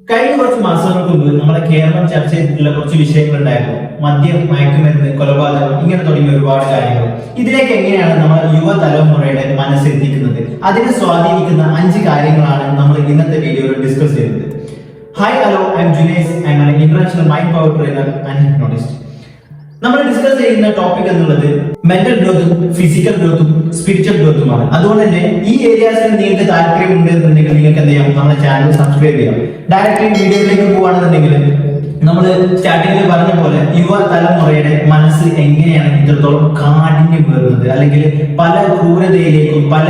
കഴിഞ്ഞ കുറച്ച് മാസങ്ങൾക്ക് മുമ്പ് നമ്മുടെ കേരളം ചർച്ച ചെയ്തിട്ടുള്ള കുറച്ച് വിഷയങ്ങളുണ്ടായിരുന്നു. മദ്യം, മയക്കുമരുന്ന്, കൊലപാതകം, ഇങ്ങനെ തുടങ്ങിയ ഒരുപാട് കാര്യങ്ങൾ. ഇതിലേക്ക് എങ്ങനെയാണ് നമ്മുടെ യുവതലമുറയുടെ മനസ്സെത്തിക്കുന്നത്, അതിനെ സ്വാധീനിക്കുന്ന 5 കാര്യങ്ങളാണ് നമ്മൾ ഇന്നത്തെ വീഡിയോയിൽ ഡിസ്കസ് ചെയ്യുന്നത്. Hi, hello, I M Junaiz. I M an international mind power trainer and hypnotist. നമ്മൾ ഡിസ്കസ് ചെയ്യുന്ന ടോപ്പിക് എന്നുള്ളത് മെന്റൽ ഗ്രോത്തും ഫിസിക്കൽ ഗ്രോത്തും സ്പിരിച്വൽ ഗ്രോത്തുമാണ്. അതുകൊണ്ട് തന്നെ ഈ ഏരിയാസിൽ നിങ്ങൾക്ക് താല്പര്യമുണ്ട് എന്നുണ്ടെങ്കിൽ നിങ്ങൾക്ക് എന്ത് ചെയ്യാം, നമ്മുടെ ചാനൽ സബ്സ്ക്രൈബ് ചെയ്യാം. ഡയറക്റ്റ് വീഡിയോയിലേക്ക് പോവുകയാണെന്നുണ്ടെങ്കിൽ നമ്മൾ സ്റ്റാർട്ടിങ്ങിൽ പറഞ്ഞ പോലെ യുവതലമുറയുടെ മനസ്സ് എങ്ങനെയാണ് ഇത്രത്തോളം കാഠിന്യം പേറുന്നത്, അല്ലെങ്കിൽ പല ക്രൂരതയിലേക്കും പല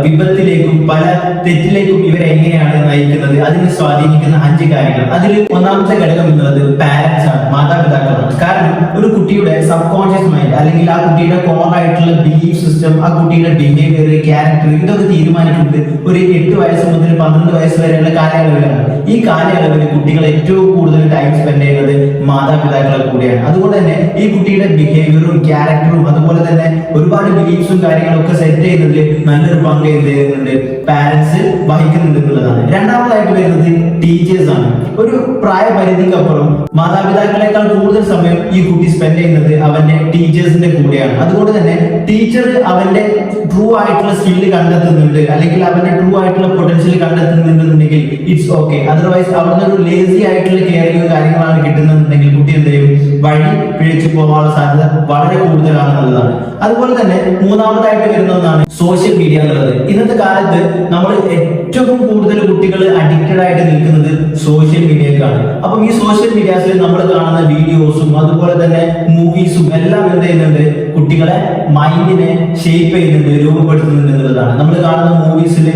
വിപത്തിലേക്കും പല തെറ്റിലേക്കും ഇവരെ എങ്ങനെയാണ് നയിക്കുന്നത്, അതിനെ സ്വാധീനിക്കുന്ന 5 കാര്യങ്ങൾ. അതിൽ ഒന്നാമത്തെ ഘടകം എന്നുള്ളത് പാരന്റ്സ് ആണ്, മാതാപിതാക്കളാണ്. കാരണം ഒരു കുട്ടിയുടെ സബ് കോൺഷ്യസ് മൈൻഡ് അല്ലെങ്കിൽ ആ കുട്ടിയുടെ കോർ ആയിട്ടുള്ള ബിലീഫ് സിസ്റ്റം, ആ കുട്ടിയുടെ ബിഹേവിയർ, ക്യാരക്ടർ, ഇതൊക്കെ തീരുമാനിക്കുന്നത് ഒരു 8 വയസ്സ് മുതൽ 12 വയസ്സ് വരെയുള്ള കാലയളവിലാണ്. ഈ കാലയളവിൽ കുട്ടികൾ ഏറ്റവും കൂടുതൽ ടൈം സ്പെൻഡ് ചെയ്യുന്നത് മാതാപിതാക്കളെ കൂടിയാണ്. അതുകൊണ്ട് തന്നെ ഈ കുട്ടിയുടെ ബിഹേവിയറും ക്യാരക്ടറും അതുപോലെ തന്നെ ഒരുപാട് ബിലീഫ്സും കാര്യങ്ങളും ഒക്കെ സെറ്റ് ചെയ്യുന്നതിൽ നല്ലൊരു പങ്ക് എന്ത് ചെയ്യുന്നുണ്ട്, പാരന്റ്സ് വഹിക്കുന്നുണ്ട് എന്നുള്ളതാണ്. രണ്ടാമതായിട്ട് വരുന്നത് ടീച്ചേഴ്സ് ആണ്. ഒരു പ്രായപരിധിക്ക് അപ്പുറം മാതാപിതാക്കളെക്കാൾ കൂടുതൽ സമയം ഈ കുട്ടി സ്പെൻഡ് ചെയ്യുന്നത് അവന്റെ ടീച്ചേഴ്സിന്റെ കൂടെയാണ്. അതുകൊണ്ട് തന്നെ ടീച്ചർ അവന്റെ ട്രൂ ആയിട്ടുള്ള സ്കില്ല് കണ്ടെത്തുന്നുണ്ട്, അല്ലെങ്കിൽ അവന്റെ ട്രൂ ആയിട്ടുള്ള പൊട്ടൻഷ്യൽ കണ്ടെത്തുന്നുണ്ടെന്നുണ്ടെങ്കിൽ ഇറ്റ്സ് ഓക്കെ. അതർവൈസ് അവിടുന്ന് ഒരു ലേസി ആയിട്ടുള്ള കെയറിംഗ് കാര്യങ്ങളാണ് കിട്ടുന്നുണ്ടെങ്കിൽ കുട്ടി എന്ത് ചെയ്യും, വഴി പിഴച്ചു പോകാനുള്ള സാധ്യത വളരെ കൂടുതലാണെന്നുള്ളതാണ്. അതുപോലെ തന്നെ മൂന്നാമതായിട്ട് വരുന്ന ഒന്നാണ് സോഷ്യൽ മീഡിയ എന്നുള്ളത്. ഇന്നത്തെ കാലത്ത് നമ്മൾ ഏറ്റവും കൂടുതൽ കുട്ടികൾ അഡിക്റ്റഡ് ആയിട്ട് നിൽക്കുന്നത് സോഷ്യൽ മീഡിയക്കാണ്. അപ്പം ഈ സോഷ്യൽ മീഡിയാസിൽ നമ്മൾ കാണുന്ന വീഡിയോസും അതുപോലെ തന്നെ മൂവീസും എല്ലാം എന്ത് ചെയ്യുന്നുണ്ട്, കുട്ടികളെ മൈൻഡിനെ ഷേപ്പ് ചെയ്യുന്നുണ്ട്, രൂപപ്പെടുത്തുന്നുണ്ട് എന്നുള്ളതാണ്. നമ്മൾ കാണുന്ന മൂവീസിൽ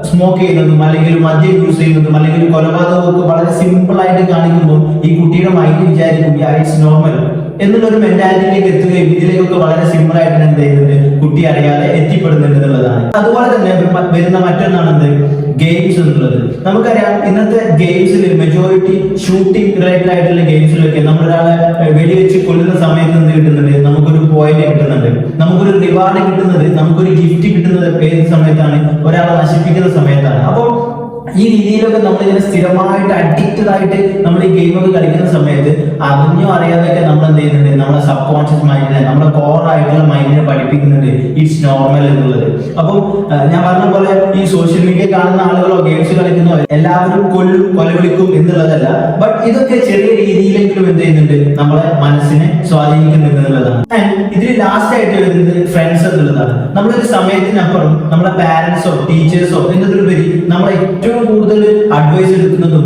സ്മോക്ക് ചെയ്യുന്നതും അല്ലെങ്കിൽ മദ്യം യൂസ് ചെയ്യുന്നതും അല്ലെങ്കിൽ കൊലപാതകവും ഒക്കെ വളരെ സിമ്പിൾ ആയിട്ട് കാണിക്കുമ്പോൾ ഈ കുട്ടിയുടെ മൈൻഡ് വിചാരിക്കും ഇറ്റ്സ് നോർമൽ എന്നുള്ളൊരു മെന്റാലിറ്റിയിലേക്ക് എത്തുകയും ഇതിലേക്കൊക്കെ വളരെ സിമ്പിൾ ആയിട്ട് എന്ത് ചെയ്യുന്നുണ്ട്, കുട്ടി അറിയാതെ എത്തിപ്പെടുന്നുണ്ട് എന്നുള്ളതാണ്. അതുപോലെ തന്നെ വരുന്ന മറ്റൊന്നാണ് എന്ത്, ഗെയിംസ് എന്നുള്ളത്. നമുക്കറിയാം ഇന്നത്തെ ഗെയിംസിൽ മെജോറിറ്റി ഷൂട്ടിംഗ് റിലേറ്റഡ് ആയിട്ടുള്ള ഗെയിംസിലൊക്കെ നമ്മളൊരാളെ വെടിവെച്ച് കൊല്ലുന്ന സമയത്ത് എന്ത് കിട്ടുന്നുണ്ട്, നമുക്കൊരു പോയിന്റ് കിട്ടുന്നുണ്ട്, നമുക്കൊരു റിവാർഡ് കിട്ടുന്നത്, നമുക്കൊരു ഗിഫ്റ്റ് കിട്ടുന്നത് ഏത് സമയത്താണ്, ഒരാളെ നശിപ്പിക്കുന്ന സമയത്താണ്. അപ്പോൾ ഈ രീതിയിലൊക്കെ നമ്മളിങ്ങനെ സ്ഥിരമായിട്ട് അഡിക്റ്റഡ് ആയിട്ട് നമ്മൾ ഈ ഗെയിമൊക്കെ കളിക്കുന്ന സമയത്ത് അറിഞ്ഞോ അറിയാതെയൊക്കെ നമ്മൾ എന്ത് ചെയ്യുന്നുണ്ട്, നമ്മുടെ സബ് കോൺഷ്യസ് മൈൻഡിനെ, നമ്മുടെ കോർ ആയിട്ടുള്ള മൈൻഡിനെ പഠിപ്പിക്കുന്നുണ്ട് ഇറ്റ്സ് നോർമൽ എന്നുള്ളത്. അപ്പം ഞാൻ പറഞ്ഞ പോലെ ഈ സോഷ്യൽ മീഡിയ കാണുന്ന ആളുകളോ ഗെയിംസ് കളിക്കുന്നോ എല്ലാവരും കൊലവിളിക്കും എന്നുള്ളതല്ല. ബട്ട് ഇതൊക്കെ ചെറിയ രീതിയിലെങ്കിലും എന്ത് ചെയ്യുന്നുണ്ട്, നമ്മളെ മനസ്സിനെ സ്വാധീനിക്കുന്നുണ്ട് എന്നുള്ളതാണ്. ഇതിൽ ലാസ്റ്റ് ആയിട്ട് വരുന്നത് ഫ്രണ്ട്സ് എന്നുള്ളതാണ്. നമ്മളൊരു സമയത്തിനപ്പുറം നമ്മളെ പാരന്റ്സോ ടീച്ചേഴ്സോ എന്നതിലുപരി നമ്മളെ ഏറ്റവും കൂടുതൽ അഡ്വൈസ് എടുക്കുന്നതും